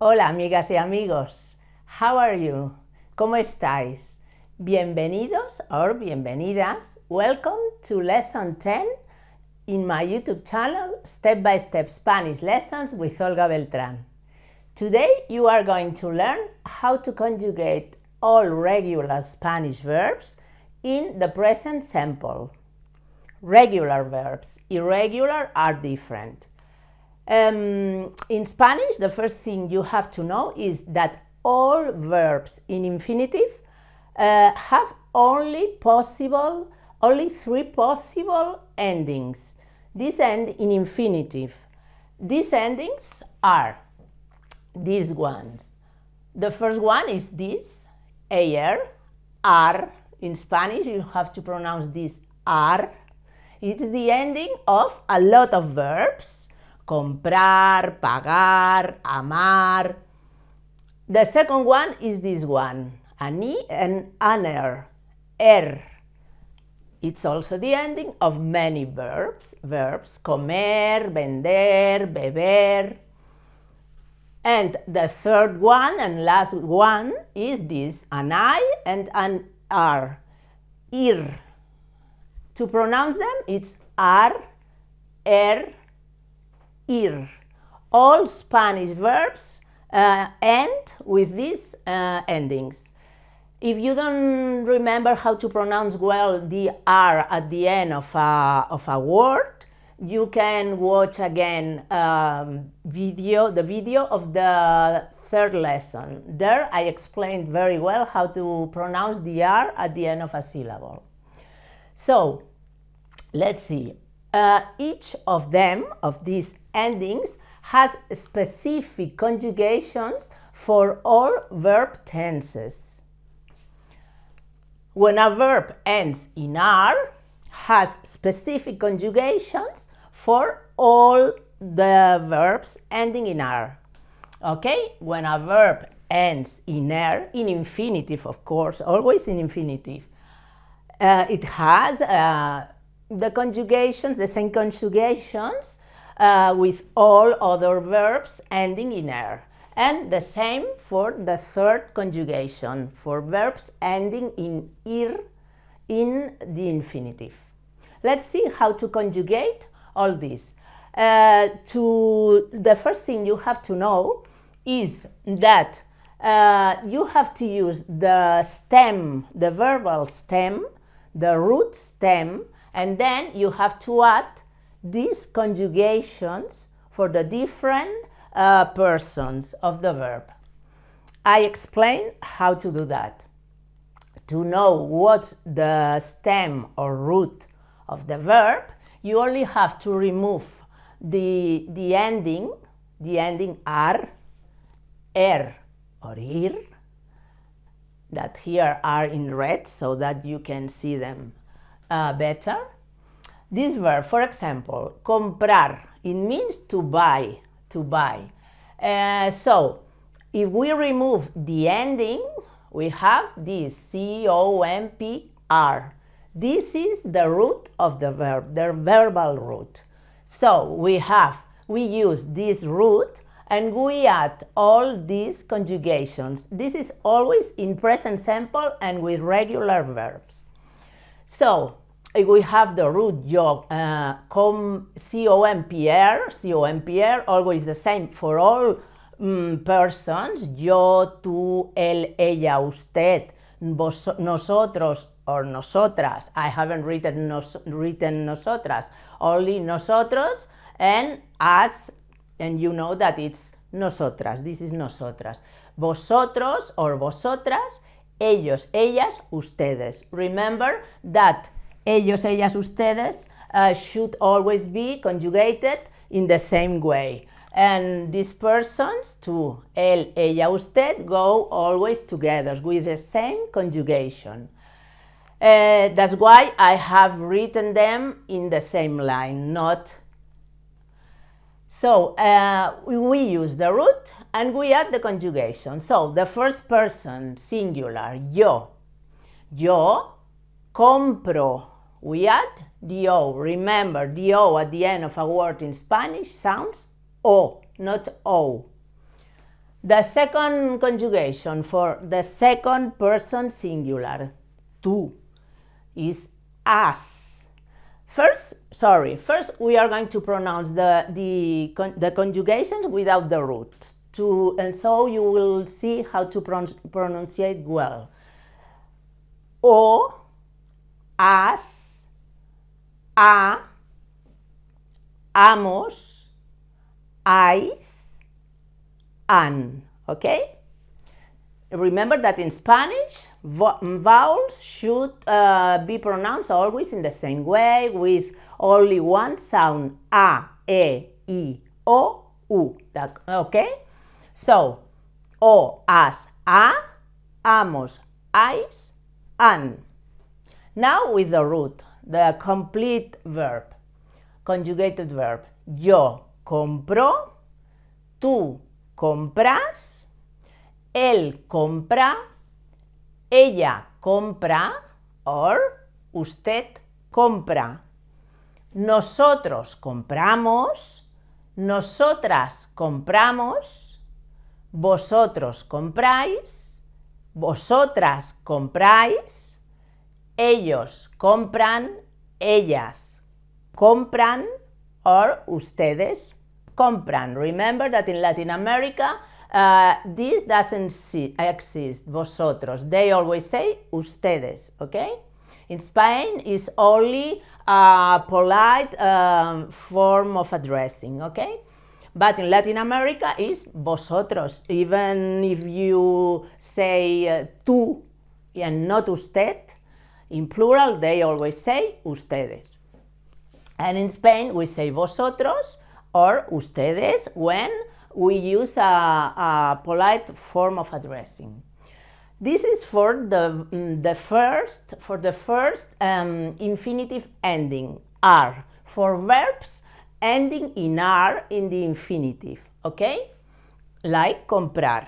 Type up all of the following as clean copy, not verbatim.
Hola amigas y amigos, how are you? ¿Cómo estáis? Bienvenidos or bienvenidas. Welcome to lesson 10 in my YouTube channel, Step by Step Spanish Lessons with Olga Beltrán. Today you are going to learn how to conjugate all regular Spanish verbs in the present simple. Regular verbs, irregular are different. In Spanish, the first thing you have to know is that all verbs in infinitive have only three possible endings. These end in infinitive. These endings are these ones. The first one is this, ayer, ar. In Spanish, you have to pronounce this ar. It is the ending of a lot of verbs. Comprar, pagar, amar. The second one is this one, ani and aner, er. It's also the ending of many verbs, comer, vender, beber. And the third one and last one is this, an I and an R, ir. To pronounce them, it's ar, er, ir. All Spanish verbs end with these endings. If you don't remember how to pronounce well the R at the end of a word, you can watch again the video of the third lesson. There I explained very well how to pronounce the R at the end of a syllable. So, let's see. Each of these endings, has specific conjugations for all verb tenses. When a verb ends in R, has specific conjugations for all the verbs ending in R. Okay? When a verb ends in R, in infinitive, of course, always in infinitive, it has the same conjugations with all other verbs ending in er. And the same for the third conjugation, for verbs ending in ir in the infinitive. Let's see how to conjugate all this. The first thing you have to know is that you have to use the stem, the verbal stem, the root stem, and then you have to add these conjugations for the different persons of the verb. I explain how to do that. To know what's the stem or root of the verb, you only have to remove the ending ar, er, or ir, that here are in red so that you can see them better. This verb, for example, comprar, it means to buy, so, if we remove the ending, we have this compr. This is the root of the verb, the verbal root. So, we use this root and we add all these conjugations. This is always in present simple and with regular verbs. So, we have the root yo, compr, always the same for all persons, yo, tú, él, ella, usted, nosotros or nosotras. I haven't written nosotras, only nosotros and us, and you know that it's nosotras, this is nosotras. Vosotros or vosotras, ellos, ellas, ustedes. Remember that ellos, ellas, ustedes should always be conjugated in the same way. And these persons, tú, él, ella, usted, go always together with the same conjugation. That's why I have written them in the same line, not. So, we use the root and we add the conjugation. So, the first person, singular, yo. Yo compro. We add the O. Remember, the O at the end of a word in Spanish sounds O, not O. The second conjugation for the second person singular, tú, is as. First we are going to pronounce the conjugations without the root, and so you will see how to pronounce it well. O, as, a, amos, ais, an, okay? Remember that in Spanish, vowels should be pronounced always in the same way, with only one sound, a, e, I, o, u, okay? So, o, as, a, amos, ais, an. Now with the root, the complete verb, conjugated verb. Yo compro, tú compras, él compra, ella compra, or usted compra. Nosotros compramos, nosotras compramos, vosotros compráis, vosotras compráis, ellos compran, ellas compran, or ustedes compran. Remember that in Latin America, this doesn't exist, vosotros. They always say ustedes, okay? In Spain, it's only a polite form of addressing, okay? But in Latin America, it's vosotros. Even if you say tú and not usted, in plural, they always say ustedes. And in Spain, we say vosotros or ustedes when we use a polite form of addressing. This is for the first infinitive ending, r, for verbs ending in r in the infinitive, okay? Like comprar.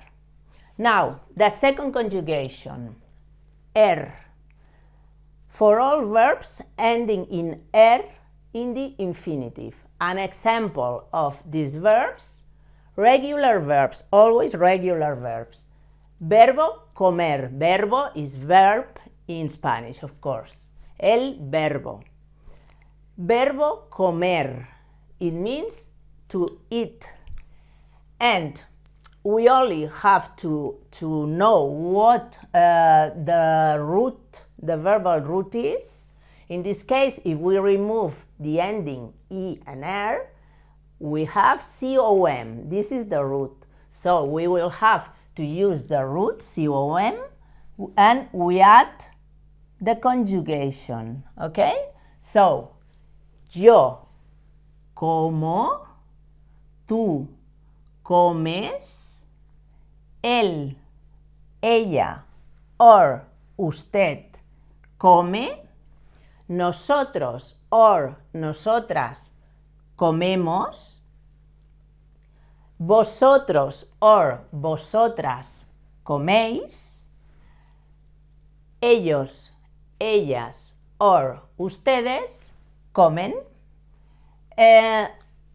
Now, the second conjugation, for all verbs ending in in the infinitive. An example of these verbs, regular verbs, always regular verbs. Verbo comer. Verbo is verb in Spanish, of course. El verbo. Verbo comer. It means to eat. And we only have to know what the verbal root is. In this case, if we remove the ending E and R, we have COM. This is the root. So we will have to use the root COM and we add the conjugation, okay? So, yo como, tú comes, él, ella, or usted come, nosotros or nosotras comemos, vosotros or vosotras coméis, ellos, ellas or ustedes comen.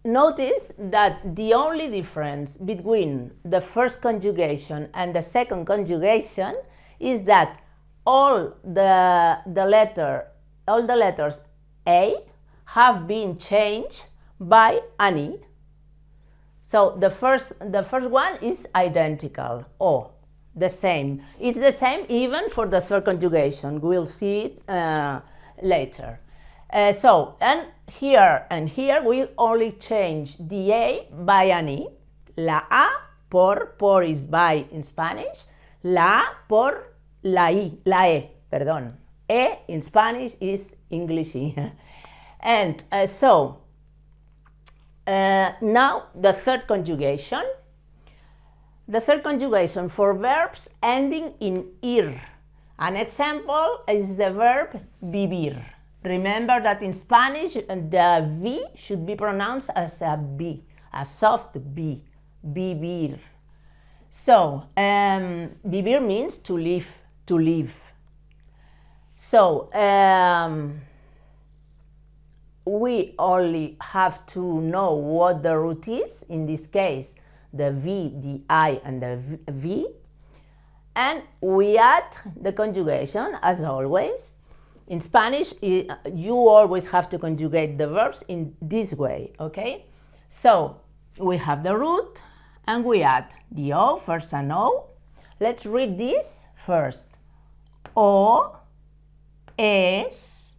Notice that the only difference between the first conjugation and the second conjugation is that all the letters A have been changed by an E. So the first one is identical, O, the same. It's the same even for the third conjugation. We'll see it later. And here we only change the A by an E. La A por is by in Spanish. La A por la E, perdón. E in Spanish is English E. And now the third conjugation. The third conjugation for verbs ending in ir. An example is the verb vivir. Remember that in Spanish the V should be pronounced as a B, a soft B, vivir. So, vivir means to live. So, we only have to know what the root is. In this case, the V, the I, and the V. And we add the conjugation, as always. In Spanish, you always have to conjugate the verbs in this way, okay? So, we have the root, and we add the O, first an O. Let's read this first. O, es,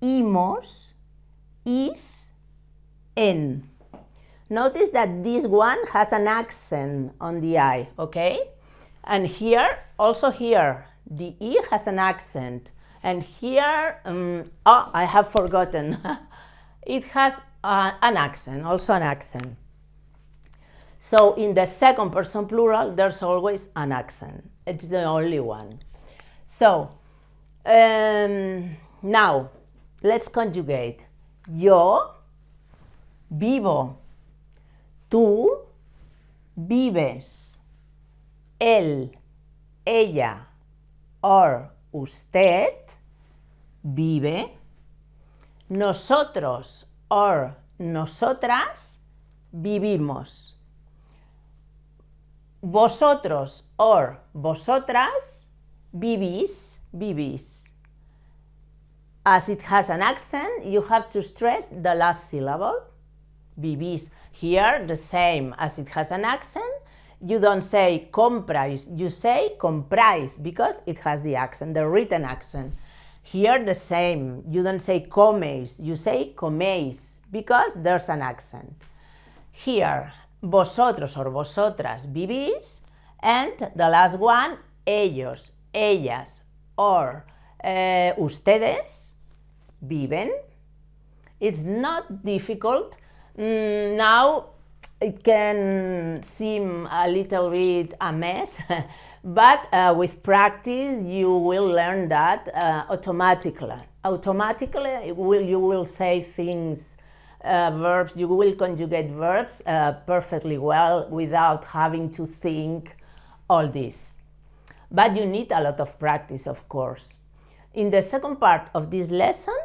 imos, is, en. Notice that this one has an accent on the I, okay? And here, also here, the E has an accent. And here, I have forgotten. It has an accent, also an accent. So in the second person plural, there's always an accent. It's the only one. So, now, let's conjugate. Yo vivo. Tú vives. Él, ella, or usted vive. Nosotros, or nosotras vivimos. Vosotros, or vosotras vivís, vivís. As it has an accent, you have to stress the last syllable. Vivís. Here, the same. As it has an accent, you don't say compráis, you say compráis, because it has the accent, the written accent. Here, the same. You don't say coméis, you say coméis, because there's an accent. Here, vosotros or vosotras vivís, and the last one, ellos, ellas, or ustedes viven. It's not difficult. Now it can seem a little bit a mess, but with practice you will learn that automatically. Automatically you will say things, verbs, you will conjugate verbs perfectly well without having to think all this. But you need a lot of practice, of course. In the second part of this lesson,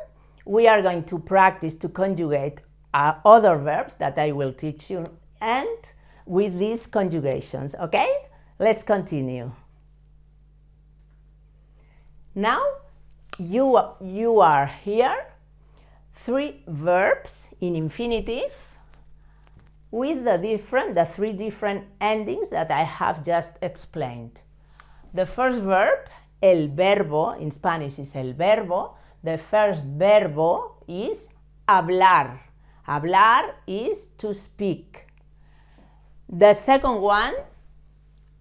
we are going to practice to conjugate other verbs that I will teach you, and with these conjugations, okay? Let's continue. Now, you are here, 3 verbs in infinitive with the 3 different endings that I have just explained. The first verb, el verbo, in Spanish is el verbo. The first verbo is hablar. Hablar is to speak. The second one,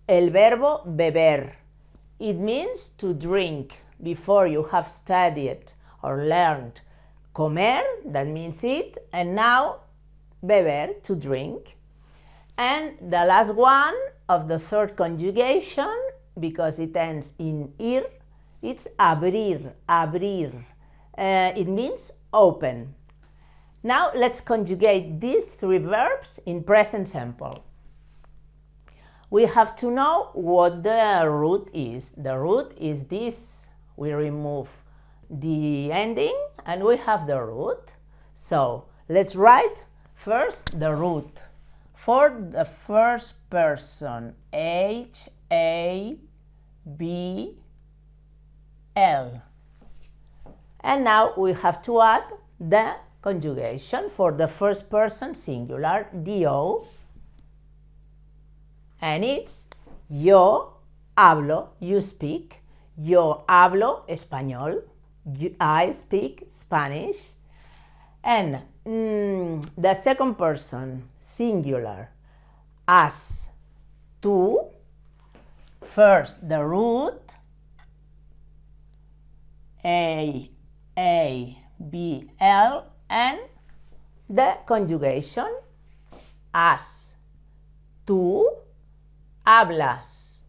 el verbo beber. It means to drink. Before you have studied or learned comer, that means eat, and now beber, to drink. And the last one of the third conjugation, because it ends in ir, it's abrir, abrir. It means open. Now let's conjugate these 3 verbs in present simple. We have to know what the root is. The root is this. We remove the ending and we have the root. So let's write first the root. For the first person, H-A-B-L. And now we have to add the conjugation for the first person singular, D-O. And it's yo hablo, you speak. Yo hablo español, I speak Spanish. And the second person singular, as, tú. First the root, A-B-L, and the conjugation, as, tú hablas.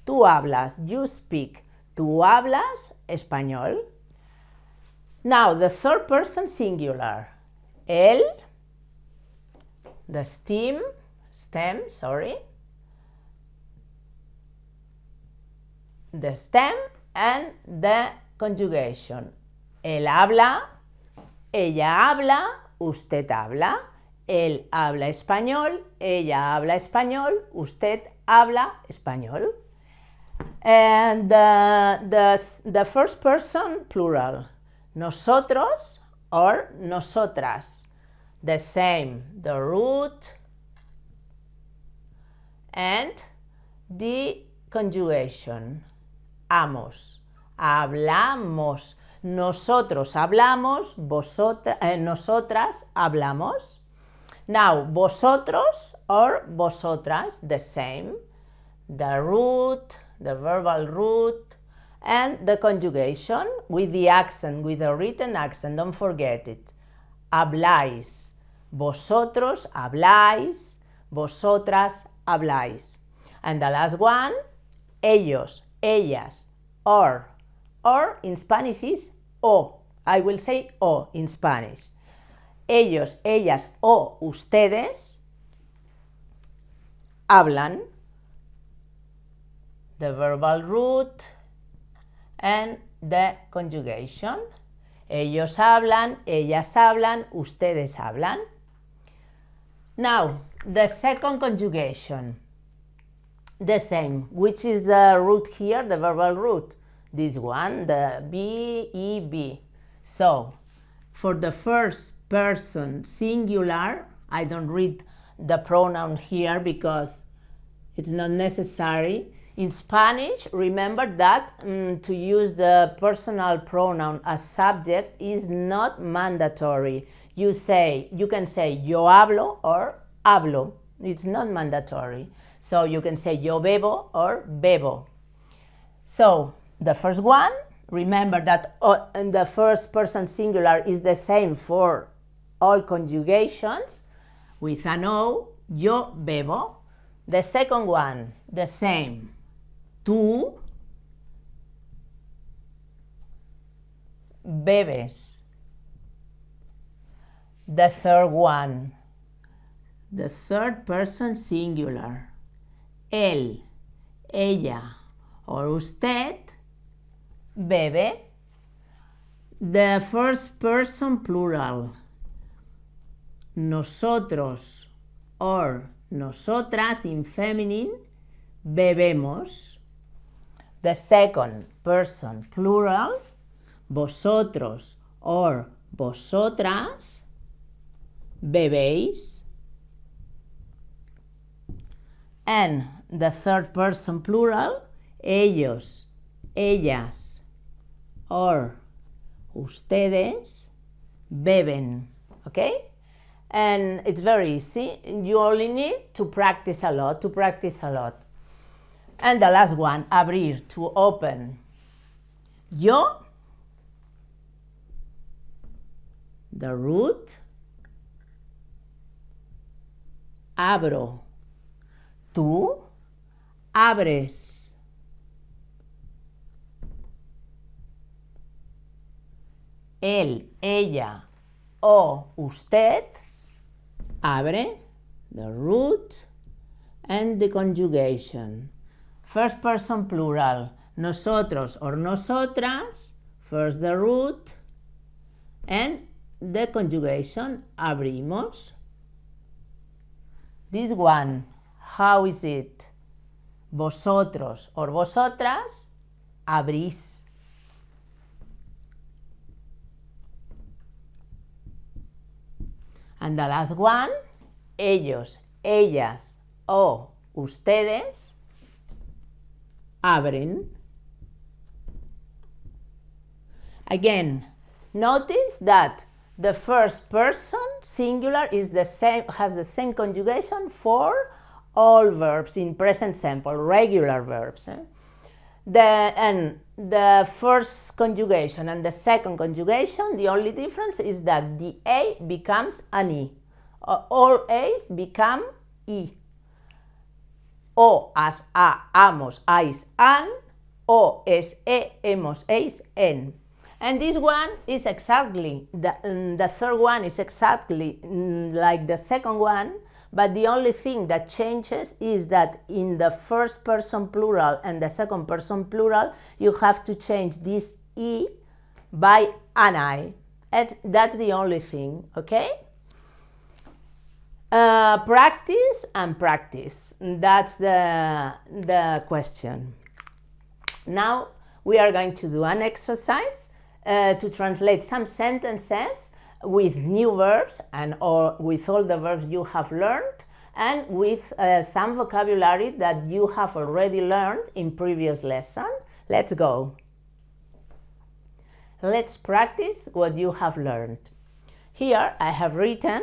Tú hablas, you speak. Tú hablas español. Now the third person singular, él, the stem, the stem and the conjugation. Él habla, ella habla, usted habla, él habla español, ella habla español, usted habla español. And the first person plural, nosotros or nosotras. The same, the root and the conjugation. Amos, hablamos. Nosotros hablamos, nosotras hablamos. Now, vosotros or vosotras, the same. The root, the verbal root, and the conjugation with the accent, with the written accent, don't forget it. Habláis. Vosotros habláis, vosotras habláis. And the last one, ellos, ellas, or in Spanish is o. I will say o in Spanish. Ellos, ellas o ustedes hablan. The verbal root and the conjugation. Ellos hablan, ellas hablan, ustedes hablan. Now, the second conjugation. The same. Which is the root here, the verbal root? This one, the be. So, for the first person singular, I don't read the pronoun here because it's not necessary. In Spanish, remember that to use the personal pronoun as subject is not mandatory. You can say yo hablo or hablo. It's not mandatory. So you can say yo bebo or bebo. So the first one, remember that the first person singular is the same for all conjugations with an O, yo bebo. The second one, the same. Tú bebes. The third one, the third person singular. Él, ella or usted bebe. The first person plural. Nosotros or nosotras in feminine bebemos. The second person plural, vosotros or vosotras bebéis. And the third person plural, ellos, ellas or ustedes beben. Okay? And it's very easy. You only need to practice a lot, And the last one, abrir, to open. Yo, the root, abro. Tú abres. Él, ella o usted abre, the root and the conjugation. First person plural, nosotros or nosotras, first the root and the conjugation, abrimos. This one, how is it? Vosotros or vosotras, abrís. And the last one, ellos, ellas o ustedes abren. Again, notice that the first person singular is the same, has the same conjugation for all verbs in present simple, regular verbs. The first conjugation and the second conjugation, the only difference is that the A becomes an E. All A's become E. O as a, amos, ais, an. O es e, hemos, eis, en. And this one is exactly, the third one is exactly like the second one, but the only thing that changes is that in the first person plural and the second person plural, you have to change this E by an I. That's the only thing, okay? Practice and practice. That's the question. Now we are going to do an exercise to translate some sentences with new verbs or with all the verbs you have learned, and with some vocabulary that you have already learned in previous lesson. Let's go. Let's practice what you have learned. Here I have written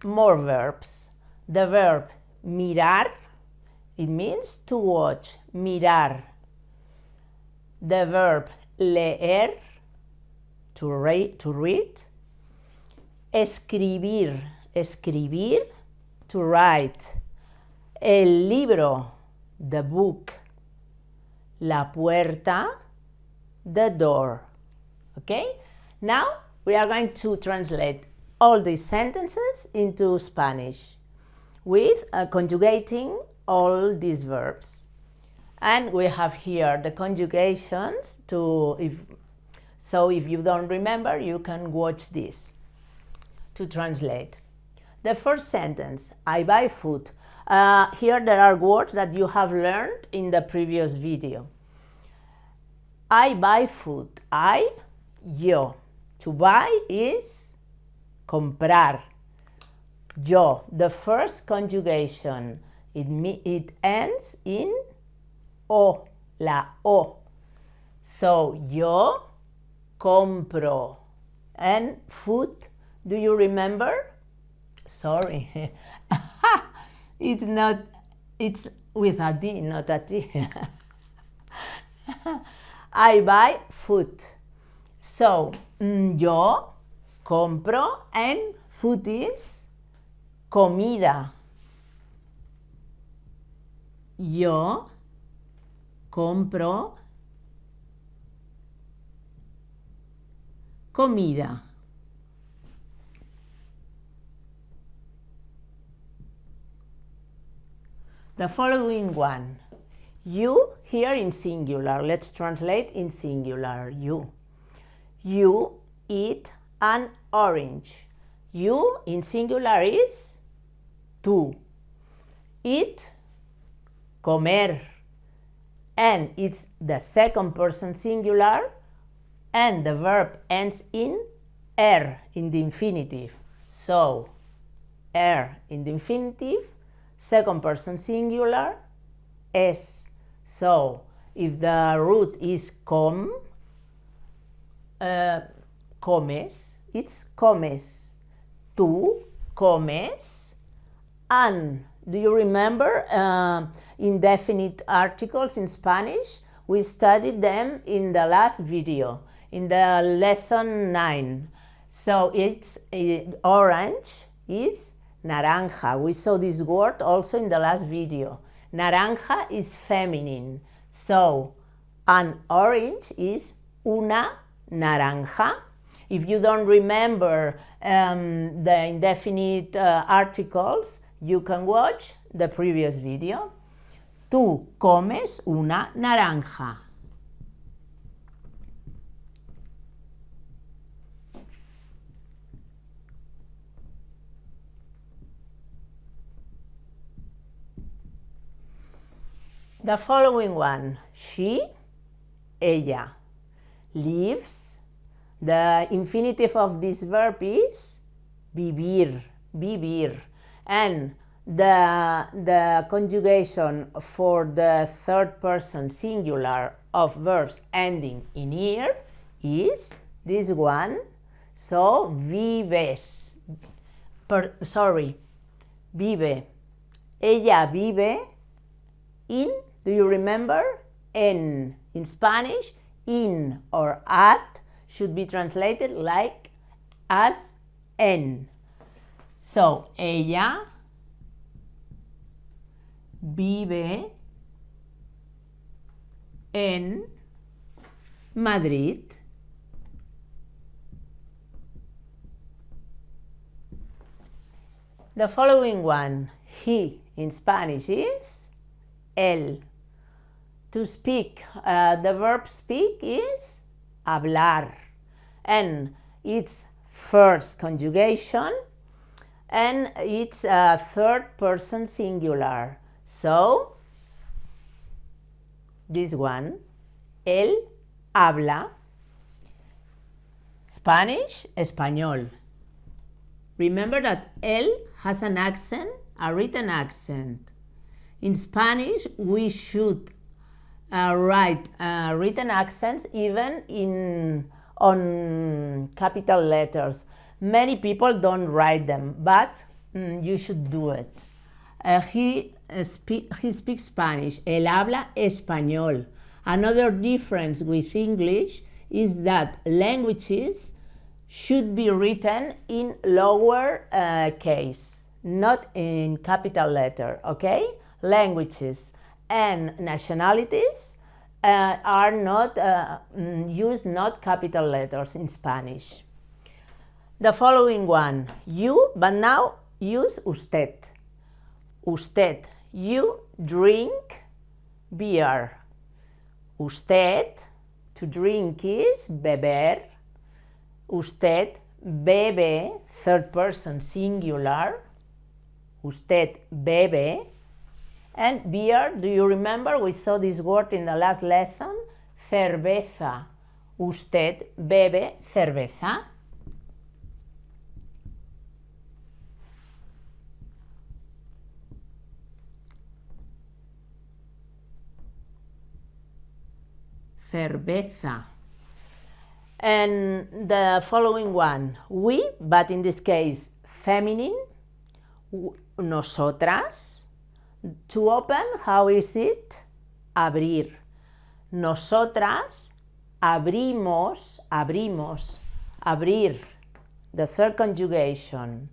more verbs. The verb mirar, it means to watch, mirar. The verb leer, to read. Escribir, escribir, to write. El libro, the book. La puerta, the door. Okay? Now we are going to translate all these sentences into Spanish with conjugating all these verbs. And we have here the conjugations so if you don't remember, you can watch this to translate. The first sentence, I buy food. Here there are words that you have learned in the previous video. I buy food. Yo. To buy is comprar. Yo, the first conjugation, it ends in o, la o. So, yo compro. And food, do you remember? Sorry. It's with a D, not a T. I buy food. So, yo compro, and food is comida. Yo compro comida. The following one. You, here in singular. Let's translate in singular. You. You eat an orange. You in singular is tú. Eat, comer. And it's the second person singular, and the verb ends in er, in the infinitive. So, er in the infinitive, second person singular, es. So, if the root is comes, it's comes. Tú comes. An. Do you remember indefinite articles in Spanish? We studied them in the last video, in the lesson 9. So it's orange is naranja. We saw this word also in the last video. Naranja is feminine. So an orange is una naranja. If you don't remember the indefinite articles, you can watch the previous video. Tú comes una naranja. The following one, she, ella, lives. The infinitive of this verb is vivir, vivir. And the conjugation for the third person singular of verbs ending in -er is this one. So, vives. Vive. Ella vive in, do you remember? En. In Spanish, in or at should be translated like as en. So, ella vive en Madrid. The following one, he in Spanish is él. To speak, the verb speak is hablar, and its first conjugation and it's a third person singular. So, this one, él habla Spanish, español. Remember that él has an accent, a written accent. In Spanish, we should write written accents even on capital letters. Many people don't write them, but you should do it. He speaks Spanish. Él habla español. Another difference with English is that languages should be written in lower case, not in capital letter, okay? Languages and nationalities are not use not capital letters in Spanish. The following one, you, but now use usted. Usted, you drink beer. Usted, to drink is beber. Usted bebe, third person singular. Usted bebe. And beer, do you remember? We saw this word in the last lesson. Cerveza. Usted bebe cerveza. Cerveza. And the following one, we, but in this case feminine, nosotras. To open, how is it? Abrir. Nosotras abrimos, abrimos, abrir. The third conjugation.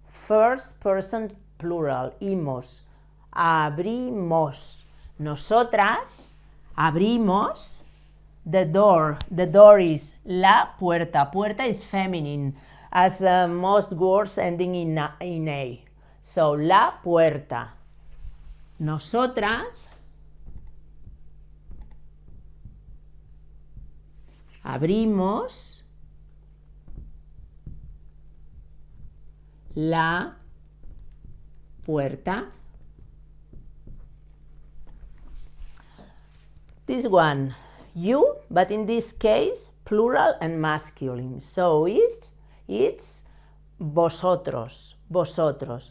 First person plural, imos. Abrimos. Nosotras abrimos the door. The door is la puerta. Puerta is feminine, as most words ending in a. So, la puerta. Nosotras abrimos la puerta. This one, you, but in this case, plural and masculine. So, it's vosotros, vosotros.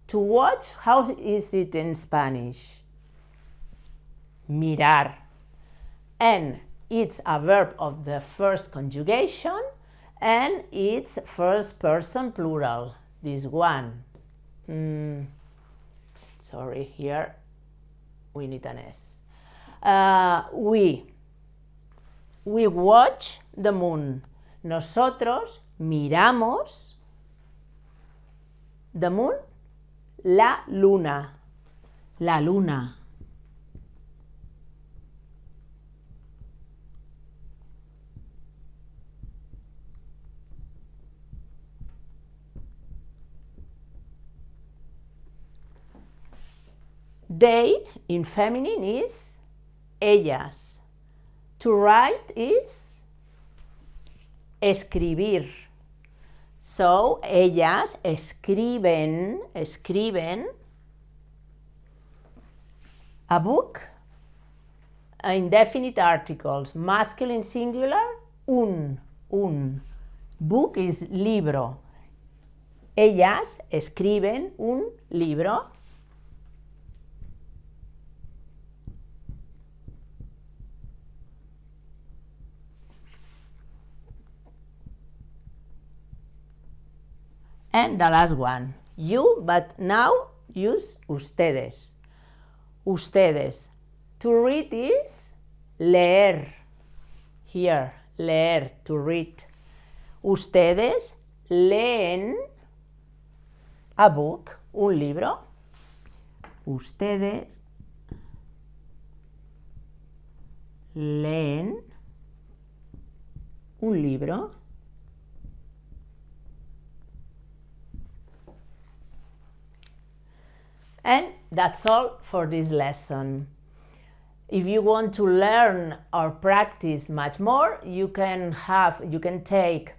To watch, how is it in Spanish? Mirar. And it's a verb of the first conjugation, and it's first person plural, this one. Sorry, here we need an S. We watch the moon. Nosotros miramos the moon. La luna. La luna. They in feminine is ellas. To write is escribir. So, ellas escriben a book. Indefinite articles, masculine singular, un. Book is libro. Ellas escriben un libro. And the last one, you, but now use ustedes. Ustedes. To read is leer. Here, leer, to read. Ustedes leen a book, un libro. Ustedes leen un libro. And that's all for this lesson. If you want to learn or practice much more, you can take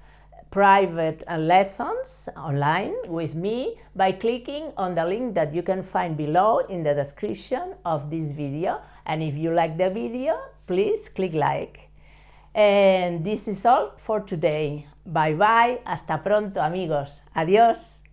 private lessons online with me by clicking on the link that you can find below in the description of this video. And if you like the video, please click like. And this is all for today. Bye bye, hasta pronto amigos. Adiós.